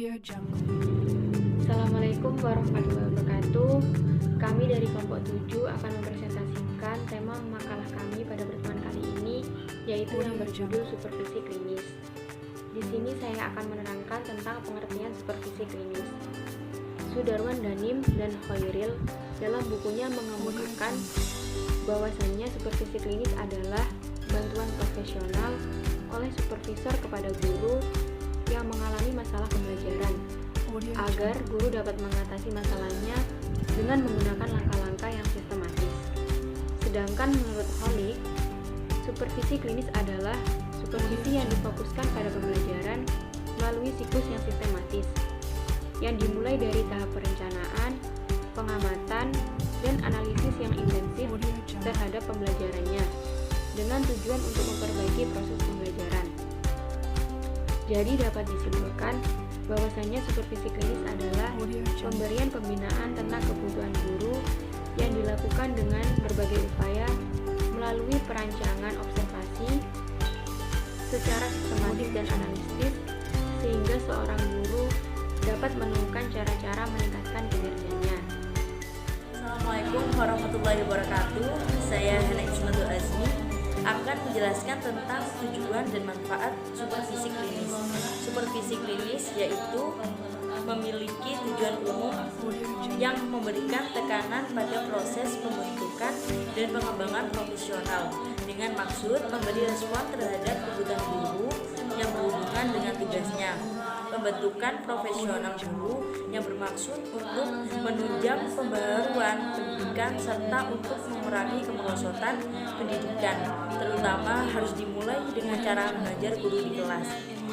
Assalamualaikum warahmatullahi wabarakatuh. Kami dari kelompok 7 akan mempresentasikan tema makalah kami pada pertemuan kali ini, yaitu yang berjudul supervisi klinis. Di sini saya akan menerangkan tentang pengertian supervisi klinis. Sudarwan Danim dan Khairil dalam bukunya mengemukakan bahwasannya supervisi klinis adalah bantuan profesional oleh supervisor kepada guru yang mengalami masalah pembelajaran agar guru dapat mengatasi masalahnya dengan menggunakan langkah-langkah yang sistematis. Sedangkan menurut Holik, supervisi klinis adalah supervisi yang difokuskan pada pembelajaran melalui siklus yang sistematis, yang dimulai dari tahap perencanaan, pengamatan, dan analisis yang intensif terhadap pembelajarannya, dengan tujuan untuk memperbaiki proses pembelajaran. Jadi dapat disimpulkan bahwasannya supervisi klinis adalah pemberian pembinaan tentang kebutuhan guru yang dilakukan dengan berbagai upaya melalui perancangan observasi secara sistematis dan analitis, sehingga seorang guru dapat menemukan cara-cara meningkatkan kinerjanya. Assalamualaikum warahmatullahi wabarakatuh. Saya Hana Ismatul Azmi akan menjelaskan tentang tujuan dan manfaat supervisi klinis. Supervisi klinis yaitu memiliki tujuan umum yang memberikan tekanan pada proses pembentukan dan pengembangan profesional dengan maksud memberi respon terhadap kebutuhan guru yang berhubungan dengan tugasnya. Pembentukan profesional guru yang bermaksud untuk menunjang pembaruan pendidikan serta untuk memerangi kemerosotan pendidikan, terutama harus dimulai dengan cara mengajar guru di kelas.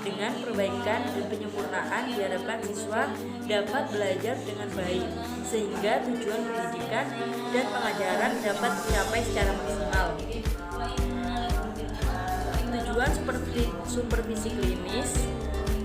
Dengan perbaikan dan penyempurnaan diharapkan siswa dapat belajar dengan baik, sehingga tujuan pendidikan dan pengajaran dapat dicapai secara maksimal. Tujuan supervisi klinis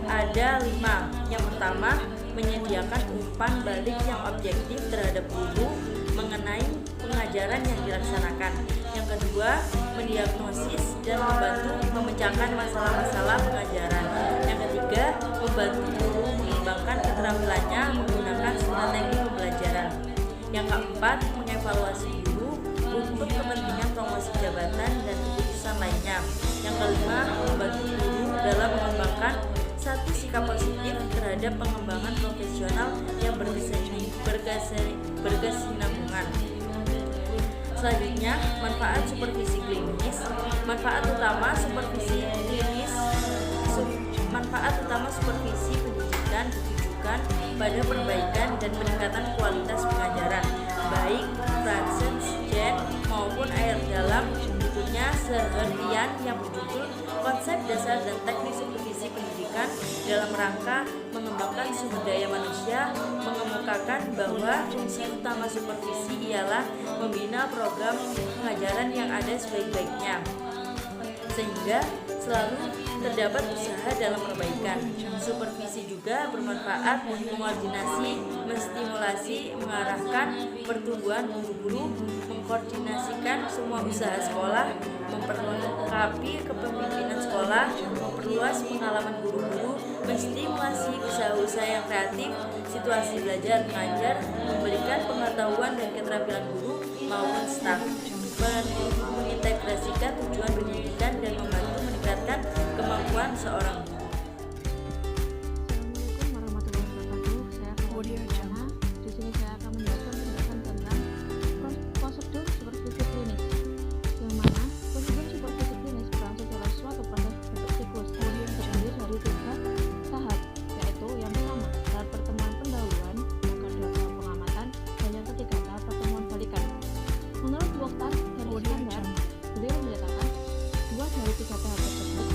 ada 5. Yang pertama, menyediakan umpan balik yang objektif terhadap guru mengenai pengajaran yang dilaksanakan. Yang kedua, mendiagnosis dan membantu memecahkan masalah-masalah pengajaran. Yang ketiga, membantu guru mengembangkan keterampilannya menggunakan strategi pembelajaran. Yang keempat, mengevaluasi guru untuk kepentingan promosi jabatan dan keputusan lainnya. Yang kelima, membantu guru dalam mengembangkan satu sikap positif terhadap pengembangan profesional yang berkesinambungan. Selanjutnya, manfaat supervisi klinis. Manfaat utama supervisi pendidikan ditujukan pada perbaikan dan peningkatan kualitas pengajaran, baik Francis Jen maupun air dalam bukunya seharian yang berjudul Konsep Dasar dan Teknik Supervisi Pendidikan dalam rangka mengembangkan sumber daya manusia, mengemukakan bahwa fungsi utama supervisi ialah membina program pengajaran yang ada sebaik-baiknya, sehingga selalu terdapat usaha dalam perbaikan. Supervisi juga bermanfaat mengoordinasi, menstimulasi, mengarahkan pertumbuhan guru-guru, mengkoordinasikan semua usaha sekolah, memperlengkapi kepemimpinan sekolah, memperluas pengalaman guru-guru, menstimulasi usaha-usaha yang kreatif, situasi belajar mengajar, memberikan pengetahuan dan keterampilan guru maupun staf, mengintegrasikan tujuan pendidikan dan membantu meningkatkan kemampuan seorang guru. Assalamualaikum warahmatullahi wabarakatuh. Di sini saya akan menjelaskan penjelasan tentang prosedur supervisi klinis, yang mana prosedur supervisi klinis berlangsung dalam suatu proses bentuk siklus terdiri dari 3 tahap, yaitu yang pertama tahap pertemuan pendahuluan, yang kedua tahap pengamatan, dan yang ketiga tahap pertemuan balikan. Menurut Dokter Iskandar, beliau menyatakan 2 dari 3 tahap tersebut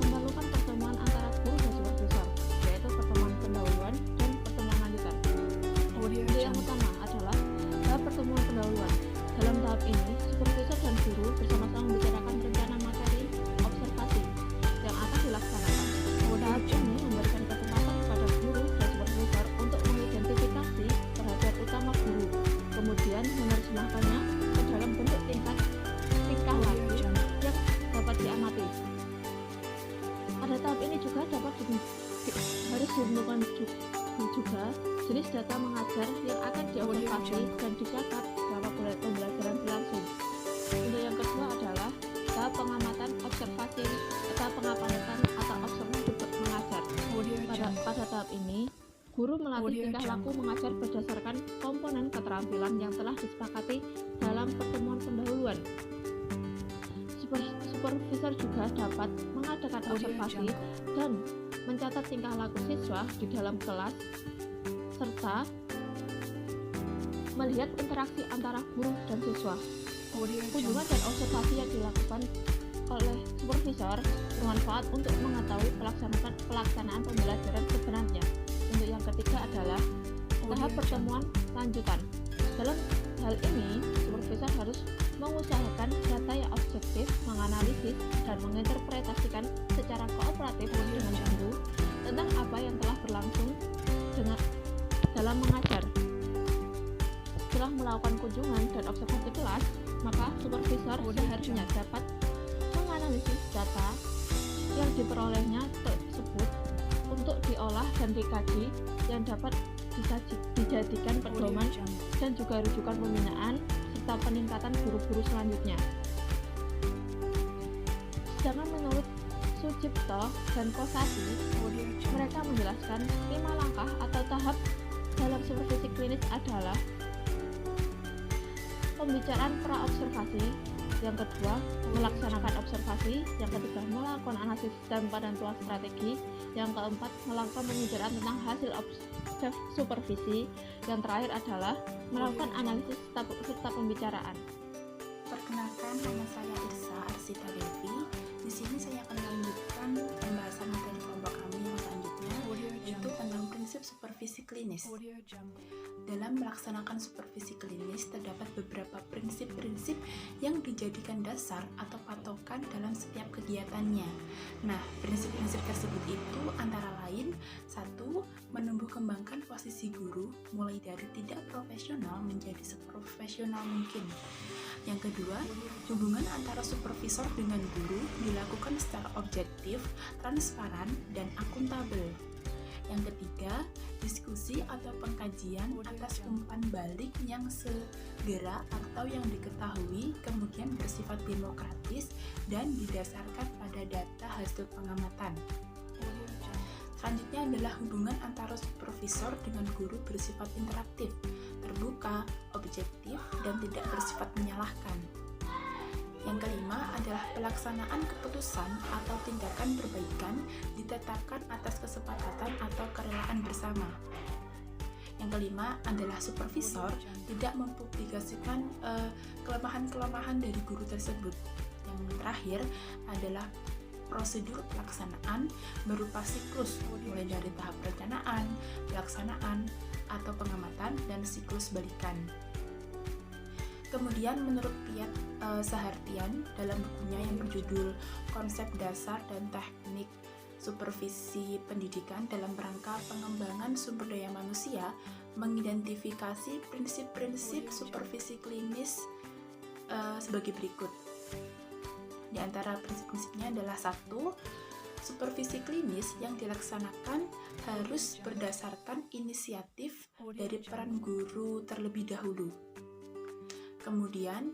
memerlukan pertemuan antara guru dan supervisor, yaitu pertemuan pendahuluan dan pertemuan lanjutan. Yang utama adalah tahap pertemuan pendahuluan. Dalam tahap ini, supervisor dan guru bersama-sama membicarakan rencana materi observasi yang akan dilaksanakan. Tahap ini memberikan kesempatan kepada guru dan supervisor untuk mengidentifikasi perhatian utama guru, kemudian menerjemahkannya ke dalam bentuk tingkah laku yang dapat diamati. Pada tahap ini juga harus ditemukan juga data mengajar yang akan diobservasi dan dicatat selama pembelajaran berlangsung. Untuk yang kedua adalah tahap pengamatan observasi atau observasi mengajar. Pada tahap ini, guru melatih tingkah laku mengajar berdasarkan komponen keterampilan yang telah disepakati dalam pertemuan pendahuluan. Supervisor juga dapat mengadakan observasi dan mencatat tingkah laku siswa di dalam kelas, serta melihat interaksi antara guru dan siswa. Kunjungan dan observasi yang dilakukan oleh supervisor bermanfaat untuk mengetahui pelaksanaan pembelajaran sebenarnya. Untuk yang ketiga adalah tahap pertemuan lanjutan. Dalam hal ini, supervisor harus mengusahakan data yang objektif, menganalisis, dan menginterpretasikan secara kooperatif dengan guru tentang apa yang telah berlangsung dalam mengajar. Setelah melakukan kunjungan dan observasi kelas, maka supervisor seharusnya dapat menganalisis data yang diperolehnya tersebut untuk diolah dan dikaji yang dapat dijadikan pedoman dan juga rujukan pembinaan serta peningkatan guru-guru selanjutnya. Sedangkan menurut Sucipto dan Kosasi, mereka menjelaskan 5 langkah atau tahap dalam supervisi klinis adalah pembicaraan pra-observasi, yang kedua melaksanakan observasi, yang ketiga melakukan analisis dan penentuan strategi, yang keempat melakukan pembicaraan tentang hasil supervisi, yang terakhir adalah melakukan analisis serta pembicaraan. Perkenalkan, nama saya Irsa Arsita Devi. Di sini saya akan melanjutkan pembahasan materi kelompok kami yang selanjutnya, yaitu tentang prinsip supervisi klinis. Dalam melaksanakan supervisi klinis, terdapat beberapa prinsip-prinsip yang dijadikan dasar atau patokan dalam setiap kegiatannya. Nah, prinsip-prinsip tersebut itu antara lain: 1. Menumbuh kembangkan posisi guru, mulai dari tidak profesional menjadi seprofesional mungkin. Yang kedua, hubungan antara supervisor dengan guru dilakukan secara objektif, transparan, dan akuntabel. Yang ketiga, diskusi atau pengkajian atas umpan balik yang segera atau yang diketahui, kemudian bersifat demokratis dan didasarkan pada data hasil pengamatan. Selanjutnya adalah hubungan antara supervisor dengan guru bersifat interaktif, terbuka, objektif, dan tidak bersifat menyalahkan. Yang kelima adalah pelaksanaan keputusan atau tindakan perbaikan ditetapkan atas kesepakatan atau kerelaan bersama. Yang kelima adalah supervisor tidak mempublikasikan kelemahan-kelemahan dari guru tersebut. Yang terakhir adalah prosedur pelaksanaan berupa siklus, mulai dari tahap perencanaan, pelaksanaan, atau pengamatan, dan siklus balikan. Kemudian menurut Piet Sahartian dalam bukunya yang berjudul Konsep Dasar dan Teknik Supervisi Pendidikan dalam Rangka Pengembangan Sumber Daya Manusia, mengidentifikasi prinsip-prinsip supervisi klinis sebagai berikut. Di antara prinsip-prinsipnya adalah 1. Supervisi klinis yang dilaksanakan harus berdasarkan inisiatif dari peran guru terlebih dahulu. Kemudian,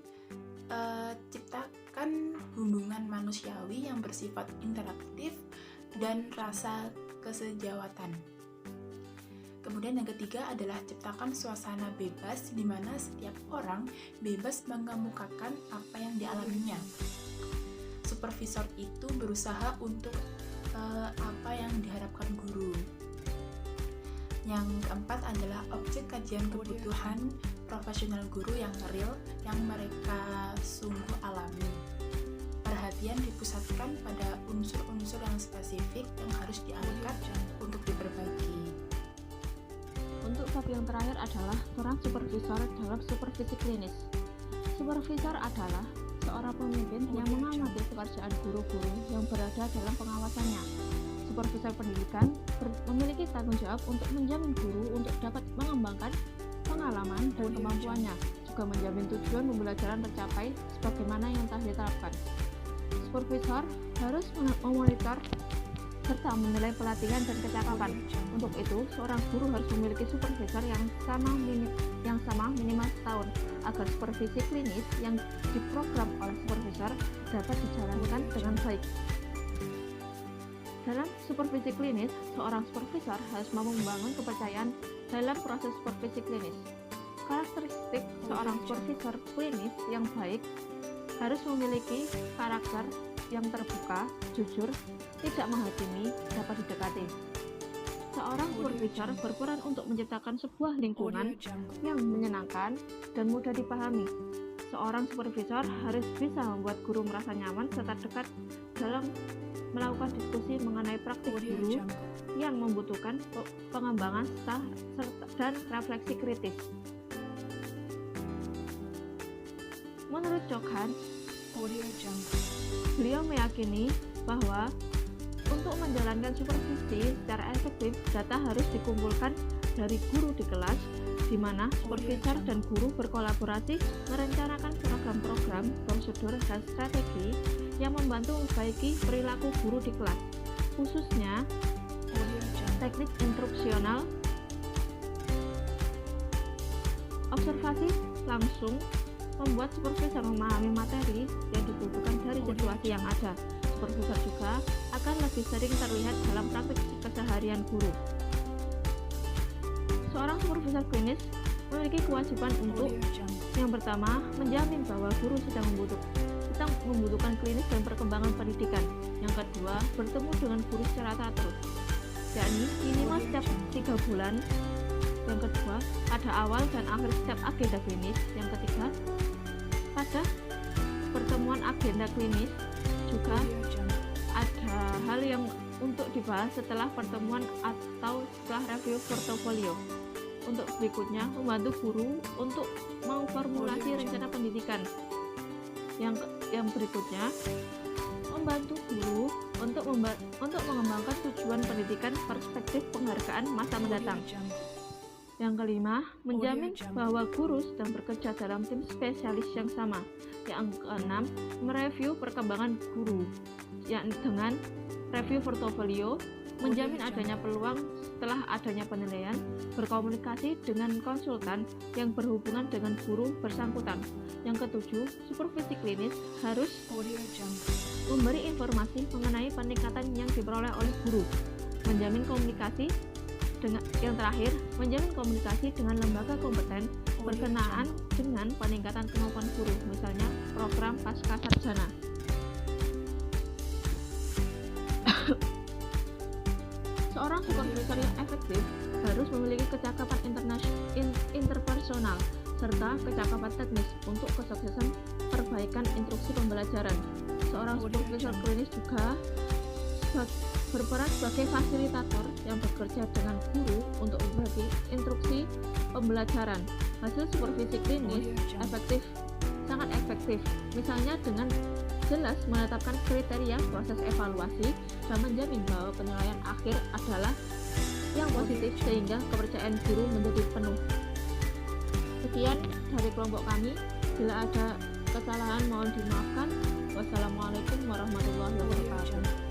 ciptakan hubungan manusiawi yang bersifat interaktif dan rasa kesejawatan. Kemudian yang ketiga adalah ciptakan suasana bebas di mana setiap orang bebas mengemukakan apa yang dialaminya. Supervisor itu berusaha untuk apa yang diharapkan guru. Yang keempat adalah objek kajian kebutuhan profesional guru yang real, yang mereka sungguh alami. Perhatian dipusatkan pada unsur-unsur yang spesifik yang harus diangkat untuk diperbaiki. Untuk bab yang terakhir adalah peran supervisor dalam supervisi klinis. Supervisor adalah seorang pemimpin yang mengamati pekerjaan guru-guru yang berada dalam pengawasannya. Supervisor pendidikan memiliki tanggung jawab untuk menjamin guru untuk dapat mengembangkan pengalaman dan kemampuannya, juga menjamin tujuan pembelajaran tercapai sebagaimana yang telah diterapkan. Supervisor harus memonitor serta menilai pelatihan dan kecakapan. Untuk itu, seorang guru harus memiliki supervisor yang sama minimal setahun agar supervisi klinis yang diprogram oleh supervisor dapat dijalankan dengan baik. Dalam supervisi klinis, seorang supervisor harus mampu membangun kepercayaan dalam proses supervisi klinis. Karakteristik seorang supervisor klinis yang baik harus memiliki karakter yang terbuka, jujur, tidak menghakimi, dapat didekati. Seorang supervisor berperan untuk menciptakan sebuah lingkungan yang menyenangkan dan mudah dipahami. Seorang supervisor harus bisa membuat guru merasa nyaman serta dekat dalam melakukan diskusi mengenai praktik guru yang membutuhkan pengembangan dan refleksi kritis. Menurut Chokhan, beliau meyakini bahwa untuk menjalankan supervisi secara efektif, data harus dikumpulkan dari guru di kelas, di mana supervisor dan guru berkolaborasi merencanakan program-program, prosedur, dan strategi yang membantu memperbaiki perilaku guru di kelas, khususnya teknik instruksional, observasi langsung, membuat supervisor memahami materi yang dibutuhkan dari situasi yang ada. Supervisor juga akan lebih sering terlihat dalam praktik keseharian guru. Seorang supervisor klinis memiliki kewajiban untuk yang pertama, menjamin bahwa guru sedang membutuhkan klinis dan perkembangan pendidikan. Yang kedua, bertemu dengan guru secara teratur, yakni minimal setiap 3 bulan. Yang kedua, pada awal dan akhir setiap agenda klinis. Yang ketiga, pada pertemuan agenda klinis juga ada hal yang untuk dibahas setelah pertemuan atau setelah review portofolio. Untuk berikutnya, membantu guru untuk memformulasi rencana pendidikan. Yang berikutnya, membantu guru untuk mengembangkan tujuan pendidikan perspektif penghargaan masa mendatang. Yang kelima, menjamin bahwa guru sedang bekerja dalam tim spesialis yang sama. Yang keenam, mereview perkembangan guru, yakni dengan review portofolio, menjamin adanya peluang setelah adanya penilaian, berkomunikasi dengan konsultan yang berhubungan dengan guru bersangkutan. Yang ketujuh, supervisi klinis harus memberi informasi mengenai peningkatan yang diperoleh oleh guru, menjamin komunikasi dengan lembaga kompeten berkenaan dengan peningkatan kemampuan guru, misalnya program pasca sarjana. Seorang supervisor yang efektif harus memiliki kecakapan interpersonal serta kecakapan teknis untuk kesuksesan perbaikan instruksi pembelajaran. Seorang supervisor klinis juga berperan sebagai fasilitator yang bekerja dengan guru untuk berbagi instruksi pembelajaran. Hasil supervisi klinis sangat efektif, misalnya dengan jelas menetapkan kriteria proses evaluasi dan menjamin bahwa penilaian akhir adalah yang positif sehingga kepercayaan guru menjadi penuh. Sekian dari kelompok kami. Bila ada kesalahan mohon dimaafkan. Wassalamualaikum warahmatullahi wabarakatuh.